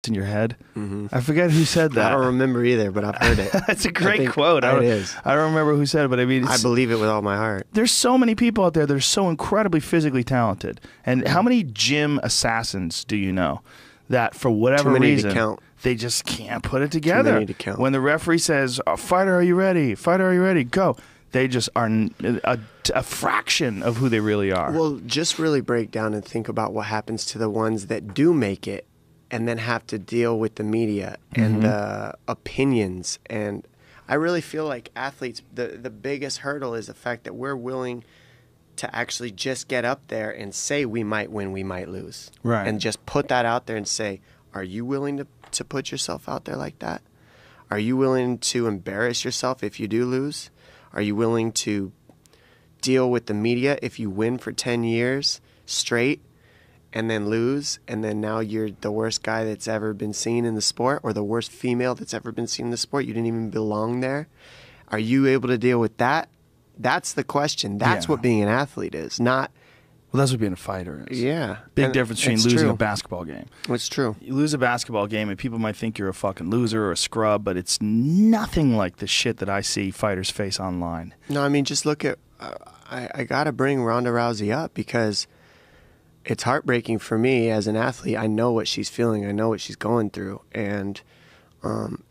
in your head. I forget who said that. I don't remember either, but I've heard it. That's a great quote. It is. I don't remember who said it, but I mean, I believe it with all my heart. There's so many people out there that are so incredibly physically talented. And how many gym assassins do you know that for whatever reason to count. They just can't put it together? Too many to count. When the referee says, "Fighter, are you ready? Fighter, are you ready? Go." They just are a fraction of who they really are. Well, just really break down and think about what happens to the ones that do make it and then have to deal with the media and the opinions. And I really feel like athletes, the biggest hurdle is the fact that we're willing to actually just get up there and say we might win, we might lose. Right. And just put that out there and say, are you willing to put yourself out there like that? Are you willing to embarrass yourself if you do lose? Are you willing to deal with the media if you win for 10 years straight and then lose, and then now you're the worst guy that's ever been seen in the sport, or the worst female that's ever been seen in the sport? You didn't even belong there. Are you able to deal with that? That's the question. That's what being an athlete is, not... Well, that's what being a fighter is. Yeah. Big difference between losing a basketball game. It's true. You lose a basketball game and people might think you're a fucking loser or a scrub, but it's nothing like the shit that I see fighters face online. No, I mean, just look at... I got to bring Ronda Rousey up because it's heartbreaking for me as an athlete. I know what she's feeling. I know what she's going through. And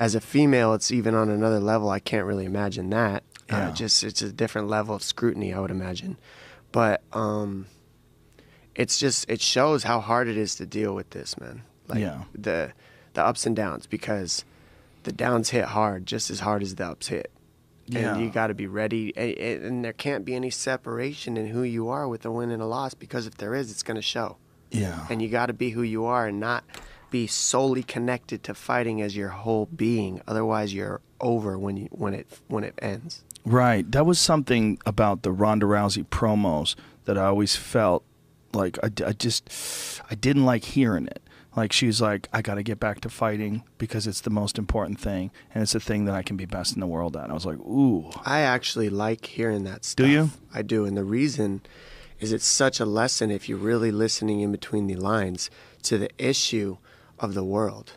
as a female, it's even on another level. I can't really imagine that. Yeah. It's a different level of scrutiny, I would imagine. But... it shows how hard it is to deal with this, man. Like the ups and downs, because the downs hit hard just as hard as the ups hit. Yeah. And you got to be ready. And there can't be any separation in who you are with a win and a loss, because if there is, it's going to show. Yeah. And you got to be who you are and not be solely connected to fighting as your whole being. Otherwise, you're over when it ends. Right. That was something about the Ronda Rousey promos that I always felt like I didn't like hearing it. Like, she was like, I got to get back to fighting because it's the most important thing, and it's the thing that I can be best in the world at. And I was like, ooh. I actually like hearing that stuff. Do you? I do, and the reason is it's such a lesson if you're really listening in between the lines to the issue of the world.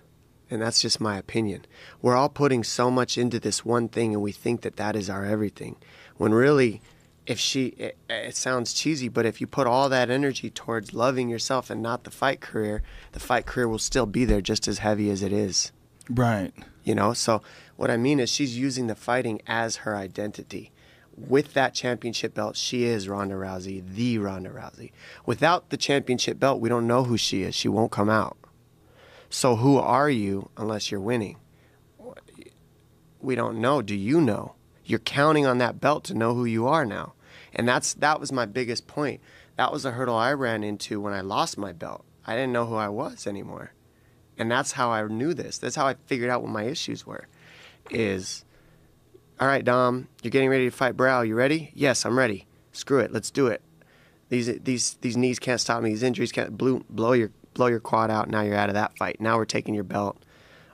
And that's just my opinion. We're all putting so much into this one thing, and we think that that is our everything. When really, it sounds cheesy, but if you put all that energy towards loving yourself and not the fight career will still be there just as heavy as it is. Right. You know, so what I mean is she's using the fighting as her identity. With that championship belt, she is Ronda Rousey, the Ronda Rousey. Without the championship belt, we don't know who she is. She won't come out. So who are you unless you're winning? We don't know. Do you know? You're counting on that belt to know who you are now. And that was my biggest point. That was a hurdle I ran into when I lost my belt. I didn't know who I was anymore. And that's how I knew this. That's how I figured out what my issues were. All right, Dom, you're getting ready to fight Brow. You ready? Yes, I'm ready. Screw it. Let's do it. These knees can't stop me. These injuries can't blow your quad out. Now you're out of that fight. Now we're taking your belt.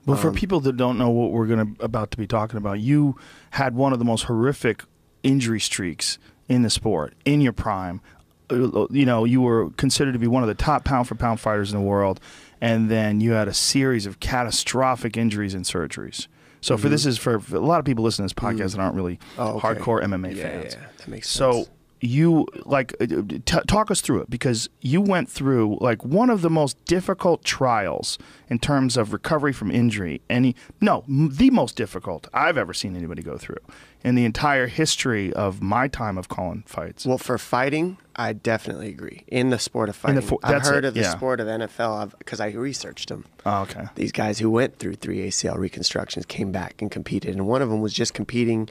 Well, for people that don't know what we're about to be talking about, you had one of the most horrific injury streaks in the sport in your prime. You know, you were considered to be one of the top pound-for-pound fighters in the world, and then you had a series of catastrophic injuries and surgeries. So this is for a lot of people listening to this podcast that aren't really hardcore MMA fans. Yeah, that makes sense. So you talk us through it, because you went through like one of the most difficult trials in terms of recovery from injury. The most difficult I've ever seen anybody go through in the entire history of my time of calling fights. Well, for fighting, I definitely agree. In the sport of fighting, I've heard of the sport of NFL because I researched them. Oh, okay. These guys who went through 3 ACL reconstructions came back and competed, and one of them was just competing.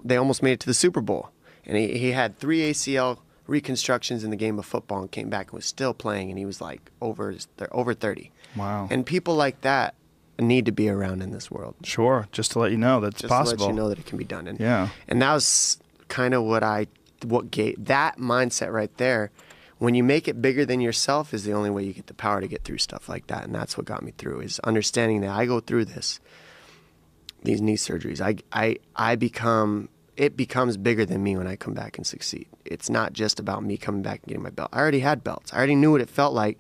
They almost made it to the Super Bowl. And he had 3 ACL reconstructions in the game of football and came back and was still playing, and he was like over 30. Wow. And people like that need to be around in this world. Sure, just to let you know that's possible. Just to let you know that it can be done. And that was kind of what gave that mindset right there. When you make it bigger than yourself is the only way you get the power to get through stuff like that. And that's what got me through, is understanding that I go through these knee surgeries. It becomes bigger than me when I come back and succeed. It's not just about me coming back and getting my belt. I already had belts. I already knew what it felt like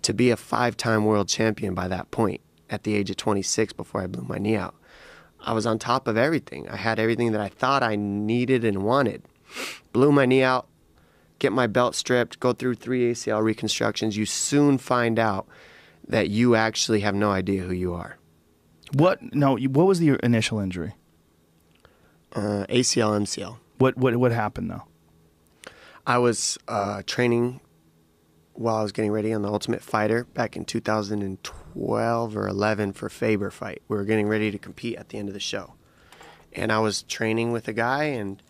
to be a 5-time world champion by that point. at the age of 26 before I blew my knee out. I was on top of everything. I had everything that I thought I needed and wanted. Blew my knee out, get my belt stripped, go through 3 ACL reconstructions. You soon find out that you actually have no idea who you are. What was the initial injury? ACL, MCL. What happened though? I was training while I was getting ready on the Ultimate Fighter back in 2012 or 11 for Faber fight. We were getting ready to compete at the end of the show. And I was training with a guy, and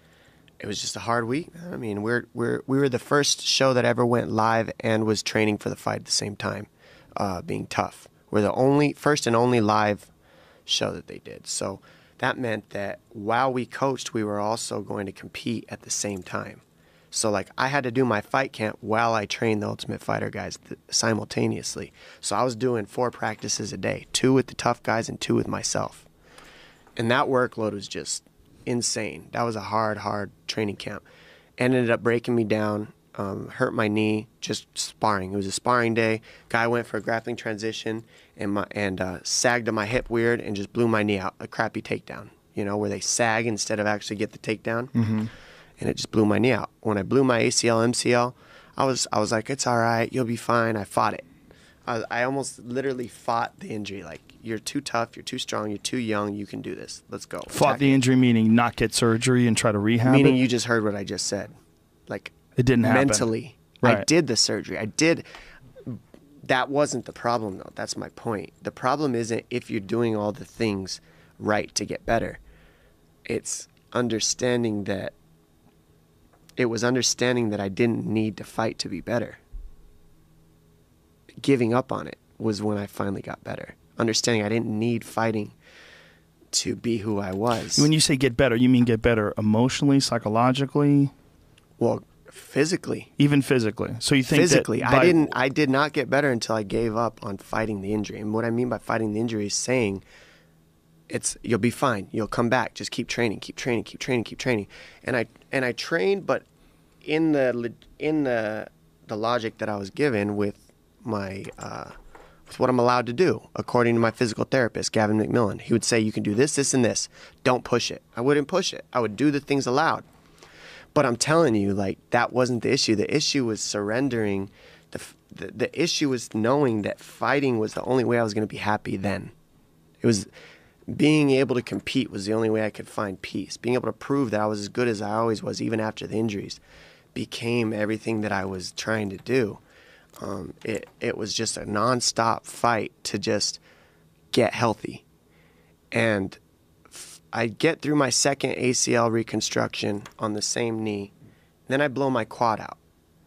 it was just a hard week. I mean, we were the first show that ever went live and was training for the fight at the same time, being tough. We're the first and only live show that they did. So that meant that while we coached, we were also going to compete at the same time. So, like, I had to do my fight camp while I trained the Ultimate Fighter guys simultaneously. So I was doing 4 practices a day, 2 with the tough guys and 2 with myself. And that workload was just insane. That was a hard training camp. Ended up breaking me down, hurt my knee, just sparring. It was a sparring day. Guy went for a grappling transition and sagged to my hip weird and just blew my knee out, a crappy takedown, where they sag instead of actually get the takedown. Mm-hmm. And it just blew my knee out. When I blew my ACL, MCL, I was like, it's all right, you'll be fine. I fought it. I almost literally fought the injury. Like, you're too tough, you're too strong, you're too young, you can do this. Let's go. Fought the injury meaning not get surgery and try to rehab meaning it? You just heard what I just said. Like, it didn't happen. Mentally, right. I did the surgery. That wasn't the problem, though. That's my point. The problem isn't if you're doing all the things right to get better. It's understanding that I didn't need to fight to be better. Giving up on it was when I finally got better. Understanding I didn't need fighting to be who I was. When you say get better, you mean get better emotionally, psychologically? Well, physically. Even physically. So you think physically, I did not get better until I gave up on fighting the injury. And what I mean by fighting the injury is saying you'll be fine. You'll come back. Just keep training, keep training, keep training, keep training. And I trained, but in the logic that I was given with my with what I'm allowed to do, according to my physical therapist, Gavin McMillan. He would say, you can do this, this, and this. Don't push it. I wouldn't push it. I would do the things allowed. But I'm telling you, like, that wasn't the issue. The issue was surrendering. The issue was knowing that fighting was the only way I was going to be happy then. It was being able to compete was the only way I could find peace. Being able to prove that I was as good as I always was, even after the injuries, became everything that I was trying to do. It was just a nonstop fight to just get healthy. And I get through my second ACL reconstruction on the same knee. Then I blow my quad out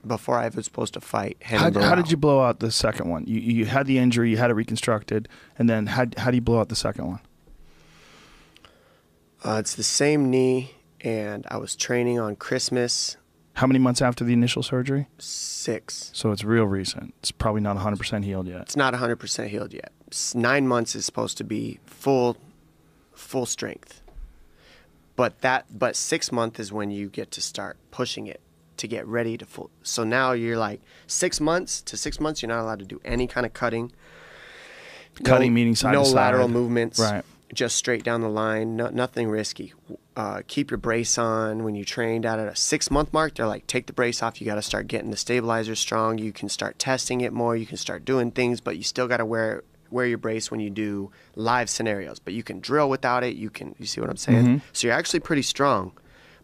before I was supposed to fight. How did you blow out the second one? You had the injury, you had it reconstructed, and then how do you blow out the second one? It's the same knee, and I was training on Christmas. How many months after the initial surgery? 6. So it's real recent. It's probably not 100% healed yet. It's not 100% healed yet. 9 months is supposed to be full strength. But 6 months is when you get to start pushing it to get ready to full. So now you're like 6 months to 6 months, you're not allowed to do any kind of cutting. Cutting meaning side to side. No lateral movements. Right. Just straight down the line. Nothing risky. Keep your brace on. When you trained out at a 6 month mark, they're like, take the brace off. You got to start getting the stabilizer strong. You can start testing it more. You can start doing things, but you still got to wear your brace when you do live scenarios. But you can drill without it. You see what I'm saying? Mm-hmm. So you're actually pretty strong.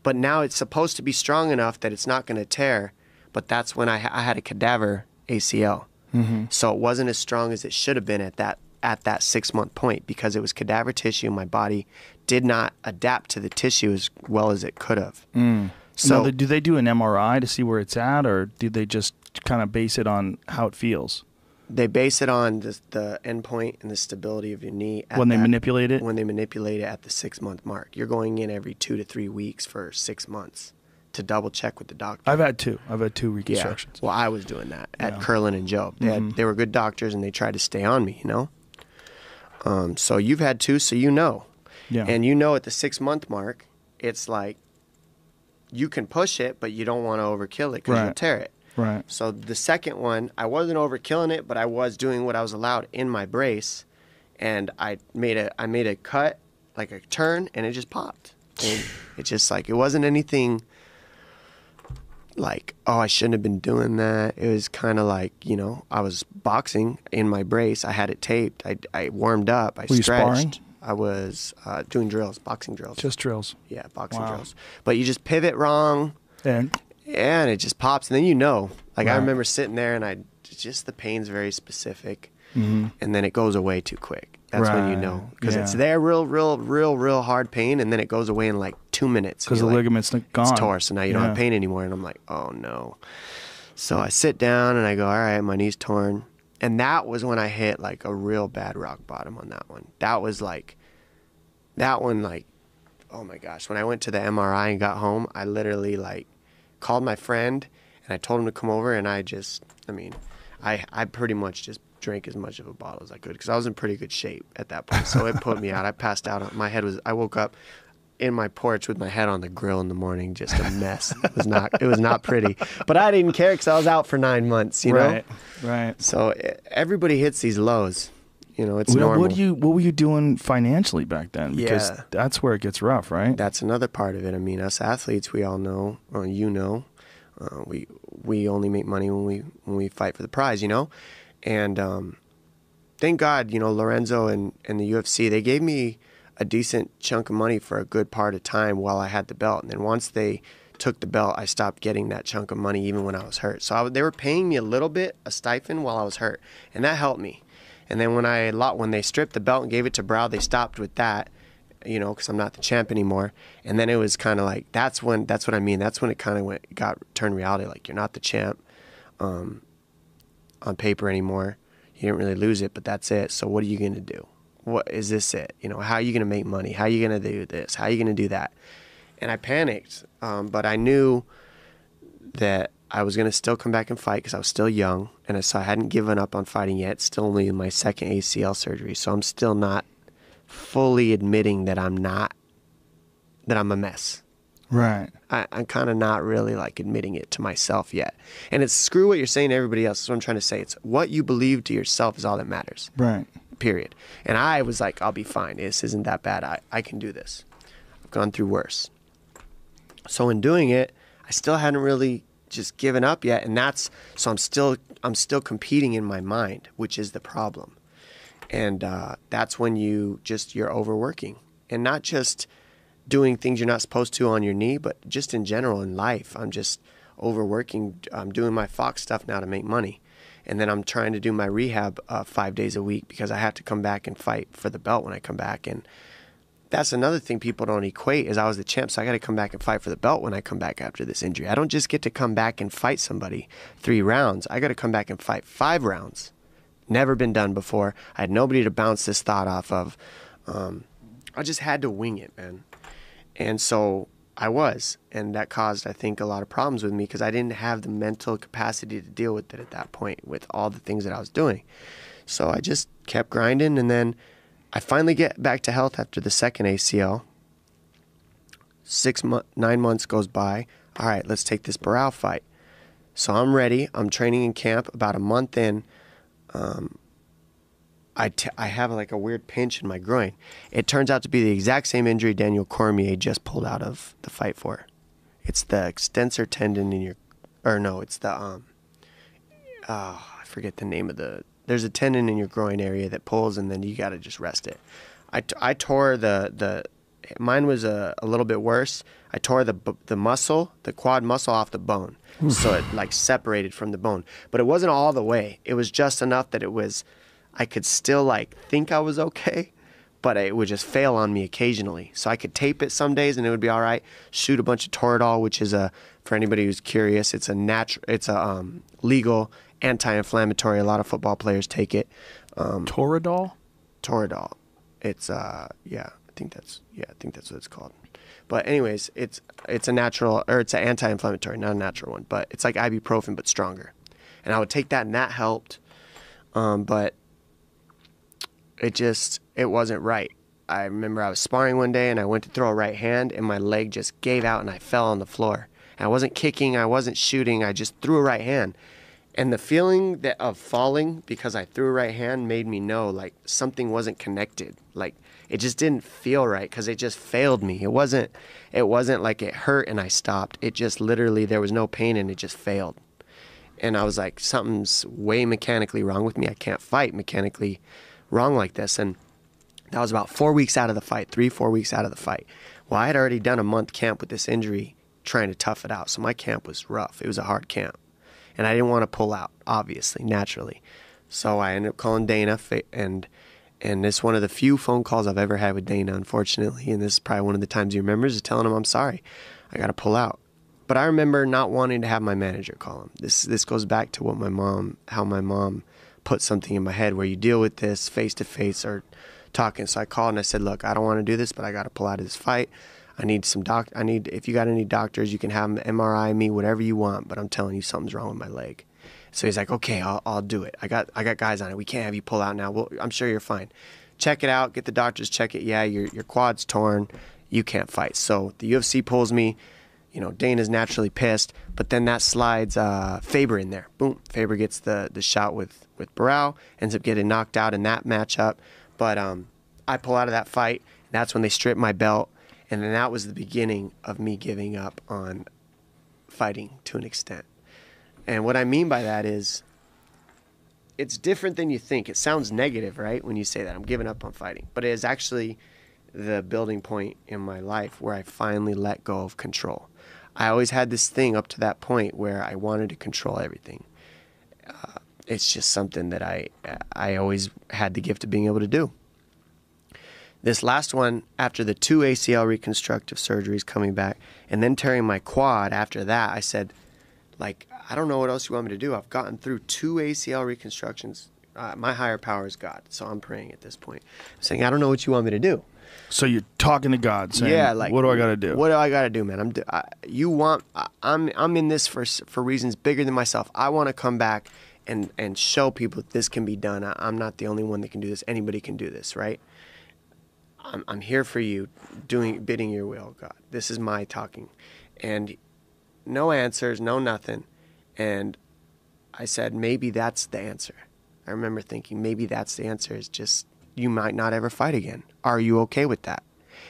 But now it's supposed to be strong enough that it's not going to tear. But that's when I had a cadaver ACL. Mm-hmm. So it wasn't as strong as it should have been at that 6 month point, because it was cadaver tissue. My body did not adapt to the tissue as well as it could have. So do they do an MRI to see where it's at, or do they just kind of base it on how it feels? They base it on the endpoint and the stability of your knee. When they manipulate it? When they manipulate it at the 6 month mark. You're going in every 2 to 3 weeks for 6 months to double check with the doctor. I've had two reconstructions. Yeah. Well, I was doing that at Curlin and Joe. They were good doctors, and they tried to stay on me, So you've had 2, so you know. Yeah. And at the 6 month mark, it's like you can push it, but you don't want to overkill it because you'll tear it. Right. So the second one, I wasn't overkilling it, but I was doing what I was allowed in my brace. and I made a cut, like a turn, and it just popped. And it just like, it wasn't anything like, oh, I shouldn't have been doing that. It was kind of like, you know, I was boxing in my brace. I had it taped. I warmed up. I Were you stretched. sparring? I was doing drills, boxing drills. Just drills. Yeah, boxing drills. But you just pivot wrong, And it just pops. And then you know. Like, I Right. remember sitting there, and just the pain's very specific. And then it goes away too quick. That's when you Right. know. Because Yeah. it's there, real hard pain, and then it goes away in like 2 minutes. because the You're like, ligament's gone. it's tore, so now you don't have pain anymore. And I'm like, oh no. So I sit down and I go, all right, my knee's torn. And that was when I hit like a real bad rock bottom on that one. That was like, that one, like, oh my gosh. When I went to the MRI and got home, I literally like called my friend and I told him to come over, and I pretty much just drank as much of a bottle as I could because I was in pretty good shape at that point. So it put me out. I passed out. I woke up in my porch with my head on the grill in the morning, just a mess. It was not pretty, but I didn't care because I was out for 9 months, you know? Right. So everybody hits these lows, you know, it's normal. What were you doing financially back then? Because Yeah. that's where it gets rough, right? That's another part of it. I mean, us athletes, we all know, you know, we only make money when we fight for the prize, you know? And thank God, you know, Lorenzo and the UFC, they gave me a decent chunk of money for a good part of time while I had the belt. And then once they took the belt, I stopped getting that chunk of money even when I was hurt. So they were paying me a little bit, a stipend while I was hurt. And that helped me. And then when they stripped the belt and gave it to Brow, they stopped with that, you know, because I'm not the champ anymore. And then it was kind of like, that's what I mean. That's when it kind of got turned reality. Like, you're not the champ on paper anymore. You didn't really lose it, but that's it. So what are you going to do? What is this it? You know, how are you going to make money? How are you going to do this? How are you going to do that? And I panicked, but I knew that I was going to still come back and fight because I was still young, and so I hadn't given up on fighting yet. Still only in my second ACL surgery, so I'm still not fully admitting that I'm a mess. Right. I'm kind of not really like admitting it to myself yet. And it's screw what you're saying to everybody else. That's what I'm trying to say. It's what you believe to yourself is all that matters. Right. Period. And I was like, I'll be fine. This isn't that bad. I can do this. I've gone through worse. So in doing it, I still hadn't really just given up yet. And so I'm still competing in my mind, which is the problem. And that's when you're overworking, and not just doing things you're not supposed to on your knee, but just in general in life. I'm just overworking. I'm doing my Fox stuff now to make money. And then I'm trying to do my rehab 5 days a week because I have to come back and fight for the belt when I come back. And that's another thing people don't equate is I was the champ, so I got to come back and fight for the belt when I come back after this injury. I don't just get to come back and fight somebody 3 rounds. I got to come back and fight 5 rounds. Never been done before. I had nobody to bounce this thought off of. I just had to wing it, man. And so I was, and that caused, I think, a lot of problems with me because I didn't have the mental capacity to deal with it at that point with all the things that I was doing. So I just kept grinding, and then I finally get back to health after the second ACL. 9 months goes by. All right, let's take this Barao fight. So I'm ready. I'm training in camp. About a month in, I have like a weird pinch in my groin. It turns out to be the exact same injury Daniel Cormier just pulled out of the fight for. It's the extensor tendon in it's the, I forget the name of there's a tendon in your groin area that pulls, and then you got to just rest it. I tore mine was a little bit worse. I tore the muscle, the quad muscle off the bone. So it like separated from the bone, but it wasn't all the way. It was just enough that I could still like think I was okay, but it would just fail on me occasionally. So I could tape it some days and it would be all right. Shoot a bunch of Toradol, which is for anybody who's curious, it's a legal anti-inflammatory. A lot of football players take it. Toradol? Toradol. It's I think that's what it's called. But anyways, it's a natural, or it's an anti-inflammatory, not a natural one, but it's like ibuprofen but stronger. And I would take that, and that helped. But it wasn't right. I remember I was sparring one day and I went to throw a right hand and my leg just gave out and I fell on the floor. And I wasn't kicking, I wasn't shooting, I just threw a right hand. And the feeling that of falling because I threw a right hand made me know like something wasn't connected. Like it just didn't feel right because it just failed me. It wasn't like it hurt and I stopped. It just literally, there was no pain and it just failed. And I was like, something's way mechanically wrong with me. I can't fight mechanically wrong like this. And that was about 4 weeks out of the fight, 3-4 weeks out of the fight. Well, I had already done a month camp with this injury trying to tough it out. So my camp was rough. It was a hard camp. And I didn't want to pull out, obviously, naturally. So I ended up calling Dana, and this is one of the few phone calls I've ever had with Dana, unfortunately. And this is probably one of the times he remembers, is telling him, I'm sorry, I got to pull out. But I remember not wanting to have my manager call him. This goes back to how my mom put something in my head where you deal with this face-to-face or talking. So I called and I said, look, I don't want to do this, but I got to pull out of this fight. I need if you got any doctors, you can have them MRI me, whatever you want, but I'm telling you something's wrong with my leg. So he's like, okay, I'll do it. I got guys on it. We can't have you pull out now. Well, I'm sure you're fine. Check it out. Get the doctors, check it. Yeah, your quad's torn. You can't fight. So the UFC pulls me. Dana's naturally pissed, but then that slides Faber in there. Boom. Faber gets the shot with Barao, ends up getting knocked out in that matchup. But I pull out of that fight. And that's when they strip my belt. And then that was the beginning of me giving up on fighting to an extent. And what I mean by that is it's different than you think. It sounds negative, right, when you say that. I'm giving up on fighting. But it is actually the building point in my life where I finally let go of control. I always had this thing up to that point where I wanted to control everything. It's just something that I always had the gift of being able to do. This last one, after the 2 ACL reconstructive surgeries coming back, and then tearing my quad after that, I said, like, I don't know what else you want me to do. I've gotten through 2 ACL reconstructions. My higher power is God, so I'm praying at this point. I'm saying, I don't know what you want me to do. So you're talking to God, saying, yeah, like, what do I got to do? What do I got to do, man? I'm in this for reasons bigger than myself. I want to come back and show people that this can be done. I'm not the only one that can do this. Anybody can do this, right? I'm here for you, bidding your will, God. This is my talking. And no answers, no nothing. And I said, maybe that's the answer. I remember thinking, maybe that's the answer, is just, you might not ever fight again. Are you okay with that?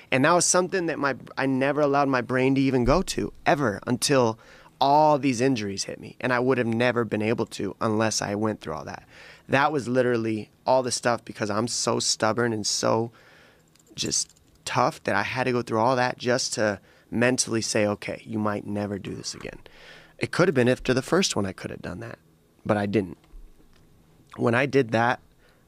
And that was something that I never allowed my brain to even go to, ever, until all these injuries hit me. And I would have never been able to unless I went through all that. That was literally all the stuff, because I'm so stubborn and so just tough that I had to go through all that just to mentally say, okay, you might never do this again. It could have been after the first one I could have done that, but I didn't. When I did that,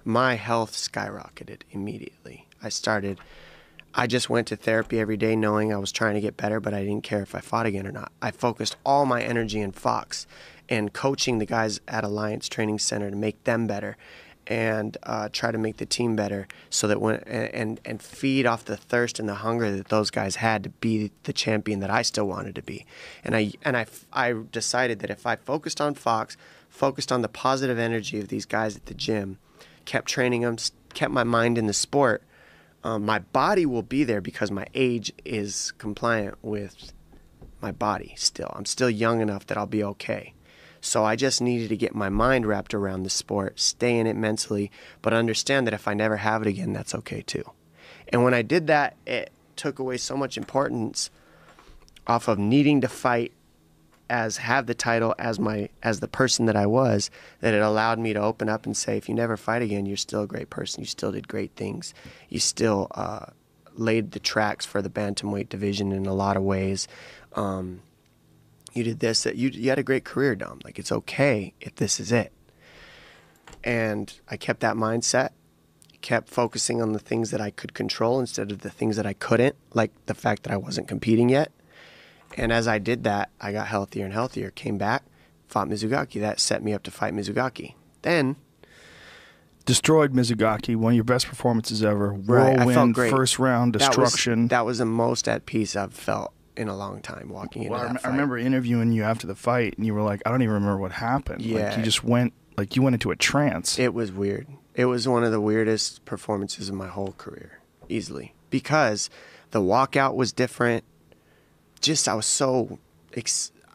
my health skyrocketed immediately. I just went to therapy every day knowing I was trying to get better, but I didn't care if I fought again or not. I focused all my energy in Fox and coaching the guys at Alliance Training Center to make them better, and try to make the team better, so that and feed off the thirst and the hunger that those guys had to be the champion that I still wanted to be. And I decided that if I focused on Fox, focused on the positive energy of these guys at the gym, kept training them, kept my mind in the sport, my body will be there because my age is compliant with my body still. I'm still young enough that I'll be okay. So I just needed to get my mind wrapped around the sport, stay in it mentally, but understand that if I never have it again, that's okay too. And when I did that, it took away so much importance off of needing to fight, have the title as the person that I was, that it allowed me to open up and say, if you never fight again, you're still a great person. You still did great things. You still laid the tracks for the bantamweight division in a lot of ways. You did this, that you had a great career, Dom. Like, it's okay if this is it. And I kept that mindset, kept focusing on the things that I could control instead of the things that I couldn't, like the fact that I wasn't competing yet. And as I did that, I got healthier and healthier, came back, fought Mizugaki. That set me up to fight Mizugaki. Then destroyed Mizugaki, one of your best performances ever. Right, I felt great. First round destruction. That was the most at peace I've felt in a long time walking into that fight. I remember interviewing you after the fight, and you were like, I don't even remember what happened. Yeah. Like, you just went into a trance. It was weird. It was one of the weirdest performances of my whole career, easily. Because the walkout was different. Just, I was so...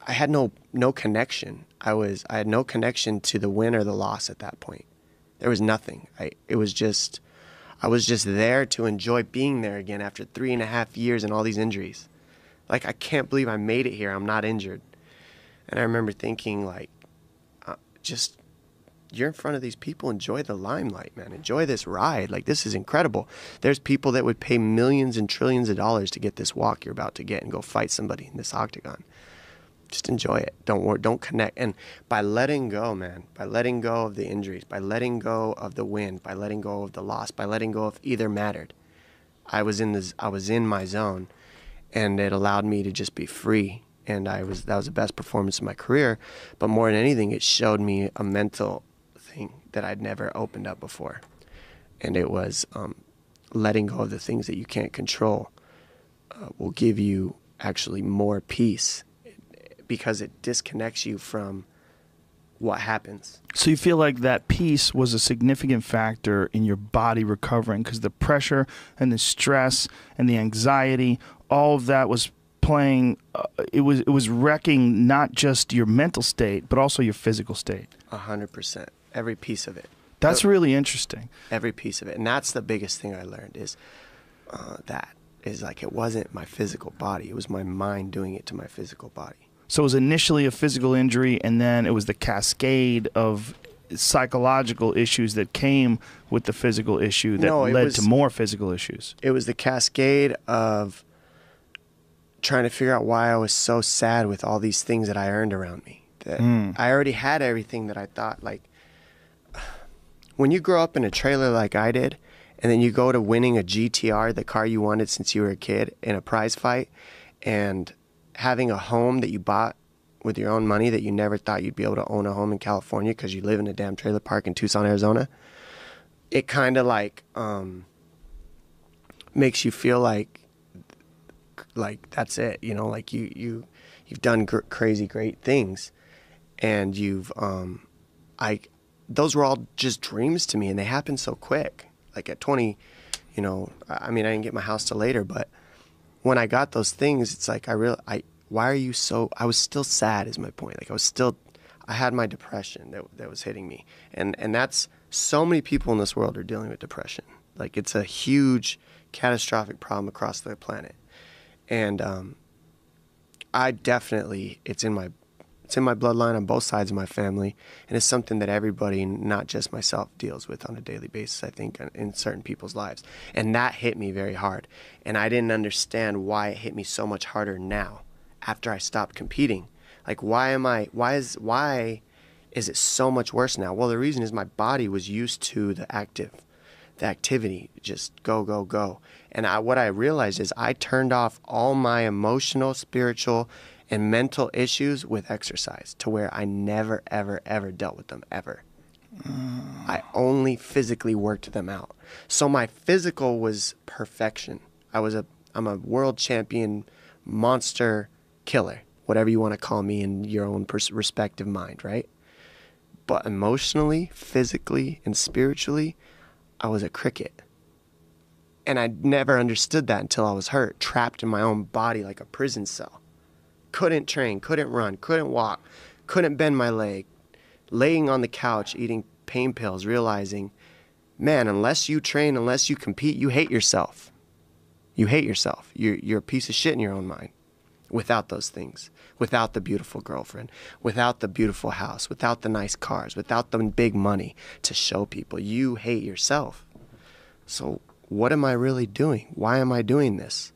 I had no connection. I had no connection to the win or the loss at that point. There was nothing. I was just there to enjoy being there again after 3.5 years and all these injuries. Like, I can't believe I made it here. I'm not injured. And I remember thinking, like, you're in front of these people. Enjoy the limelight, man. Enjoy this ride. Like, this is incredible. There's people that would pay millions and trillions of dollars to get this walk you're about to get and go fight somebody in this octagon. Just enjoy it. Don't connect. And by letting go, man, by letting go of the injuries, by letting go of the win, by letting go of the loss, by letting go of either mattered, I was in my zone, and it allowed me to just be free. And that was the best performance of my career. But more than anything, it showed me a mental thing that I'd never opened up before. And it was letting go of the things that you can't control will give you actually more peace, because it disconnects you from what happens. So you feel like that peace was a significant factor in your body recovering, because the pressure and the stress and the anxiety, all of that was playing, it was wrecking not just your mental state, but also your physical state. 100%. Every piece of it. That's really interesting. Every piece of it. And that's the biggest thing I learned is like, it wasn't my physical body. It was my mind doing it to my physical body. So it was initially a physical injury, and then it was the cascade of psychological issues that came with the physical issue that led to more physical issues. It was the cascade of trying to figure out why I was so sad with all these things that I earned around me. That I already had everything that I thought, like, when you grow up in a trailer like I did, and then you go to winning a GTR, the car you wanted since you were a kid, in a prize fight, and having a home that you bought with your own money that you never thought you'd be able to own a home in California because you live in a damn trailer park in Tucson, Arizona, it kind of like makes you feel like that's it, you know, like you've done crazy great things, and those were all just dreams to me, and they happened so quick. Like at 20, you know, I mean, I didn't get my house till later, but when I got those things, it's like why are you so, I was still sad is my point. Like I had my depression that was hitting me. And that's, so many people in this world are dealing with depression. Like, it's a huge catastrophic problem across the planet. And I definitely, it's in my bloodline on both sides of my family, and it's something that everybody, not just myself, deals with on a daily basis, I think, in certain people's lives. And that hit me very hard. And I didn't understand why it hit me so much harder now, after I stopped competing. Like, why is it so much worse now? Well, the reason is my body was used to the activity, just go, go, go. And what I realized is I turned off all my emotional, spiritual, and mental issues with exercise, to where I never, ever, ever dealt with them, ever. I only physically worked them out. So my physical was perfection. I'm a world champion, monster killer, whatever you want to call me in your own respective mind, right? But emotionally, physically, and spiritually, I was a cricket. And I never understood that until I was hurt, trapped in my own body like a prison cell. Couldn't train, couldn't run, couldn't walk, couldn't bend my leg, laying on the couch eating pain pills, realizing, man, unless you train, unless you compete, you hate yourself. You hate yourself. You're a piece of shit in your own mind without those things, without the beautiful girlfriend, without the beautiful house, without the nice cars, without the big money to show people. You hate yourself. So what am I really doing? Why am I doing this?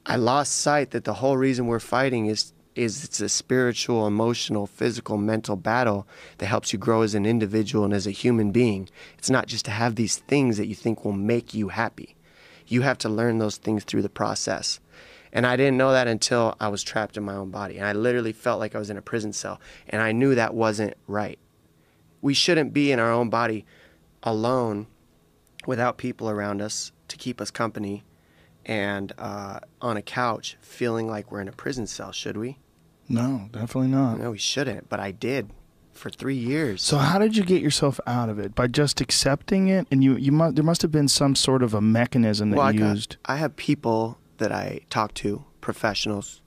I lost sight that the whole reason we're fighting is it's a spiritual, emotional, physical, mental battle that helps you grow as an individual and as a human being. It's not just to have these things that you think will make you happy. You have to learn those things through the process. And I didn't know that until I was trapped in my own body. And I literally felt like I was in a prison cell. And I knew that wasn't right. We shouldn't be in our own body alone without people around us to keep us company, and on a couch feeling like we're in a prison cell, should we? No, definitely not. No, we shouldn't, but I did for 3 years. So how did you get yourself out of it? By just accepting it? And there must have been some sort of a mechanism that you used. I have people that I talk to, professionals,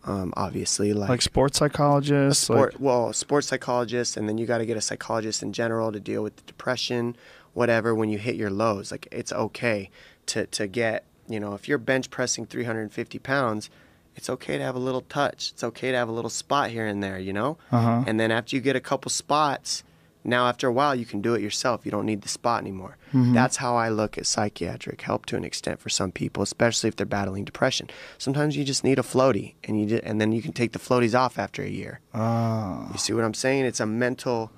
obviously. Like sports psychologists? Sports psychologists, and then you got to get a psychologist in general to deal with the depression, whatever, when you hit your lows. Like, it's okay to get, if you're bench pressing 350 pounds, it's okay to have a little touch. It's okay to have a little spot here and there, Uh-huh. And then after you get a couple spots, now after a while you can do it yourself. You don't need the spot anymore. Mm-hmm. That's how I look at psychiatric help to an extent for some people, especially if they're battling depression. Sometimes you just need a floaty, and then you can take the floaties off after a year. Ah. You see what I'm saying? It's a mental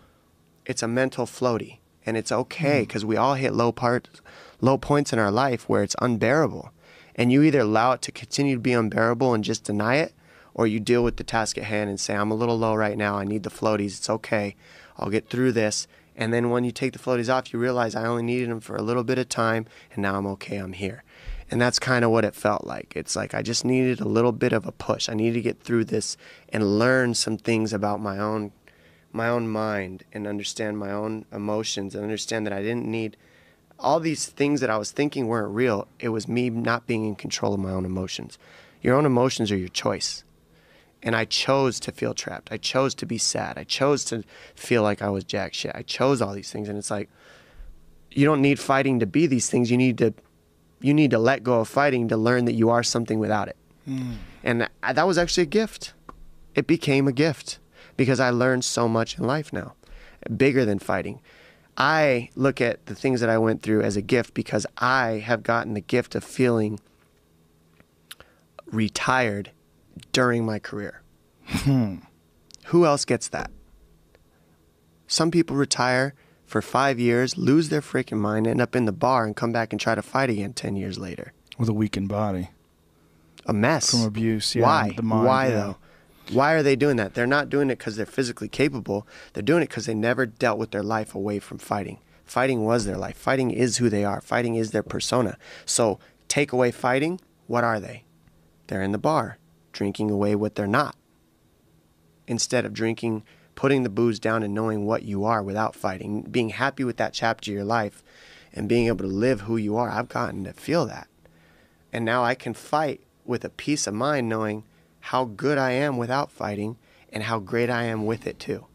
floaty, and it's okay because we all hit low points in our life where it's unbearable. And you either allow it to continue to be unbearable and just deny it, or you deal with the task at hand and say, I'm a little low right now. I need the floaties. It's okay. I'll get through this. And then when you take the floaties off, you realize I only needed them for a little bit of time, and now I'm okay. I'm here. And that's kind of what it felt like. It's like I just needed a little bit of a push. I needed to get through this and learn some things about my own mind and understand my own emotions and understand that I didn't need all these things that I was thinking weren't real. It was me not being in control of my own emotions. Your own emotions are your choice. And I chose to feel trapped. I chose to be sad. I chose to feel like I was jack shit. I chose all these things. And it's like, you don't need fighting to be these things. You need to let go of fighting to learn that you are something without it. And that was actually a gift. It became a gift because I learned so much in life now, bigger than fighting. I look at the things that I went through as a gift because I have gotten the gift of feeling retired during my career. Who else gets that? Some people retire for 5 years, lose their freaking mind, end up in the bar, and come back and try to fight again 10 years later. With a weakened body. A mess. From abuse, yeah. Why? The mind, Why, yeah. though? Why are they doing that? They're not doing it because they're physically capable. They're doing it because they never dealt with their life away from fighting. Fighting was their life. Fighting is who they are. Fighting is their persona. So take away fighting, what are they? They're in the bar, drinking away what they're not. Instead of drinking, putting the booze down and knowing what you are without fighting, being happy with that chapter of your life and being able to live who you are. I've gotten to feel that. And now I can fight with a peace of mind knowing how good I am without fighting and how great I am with it too.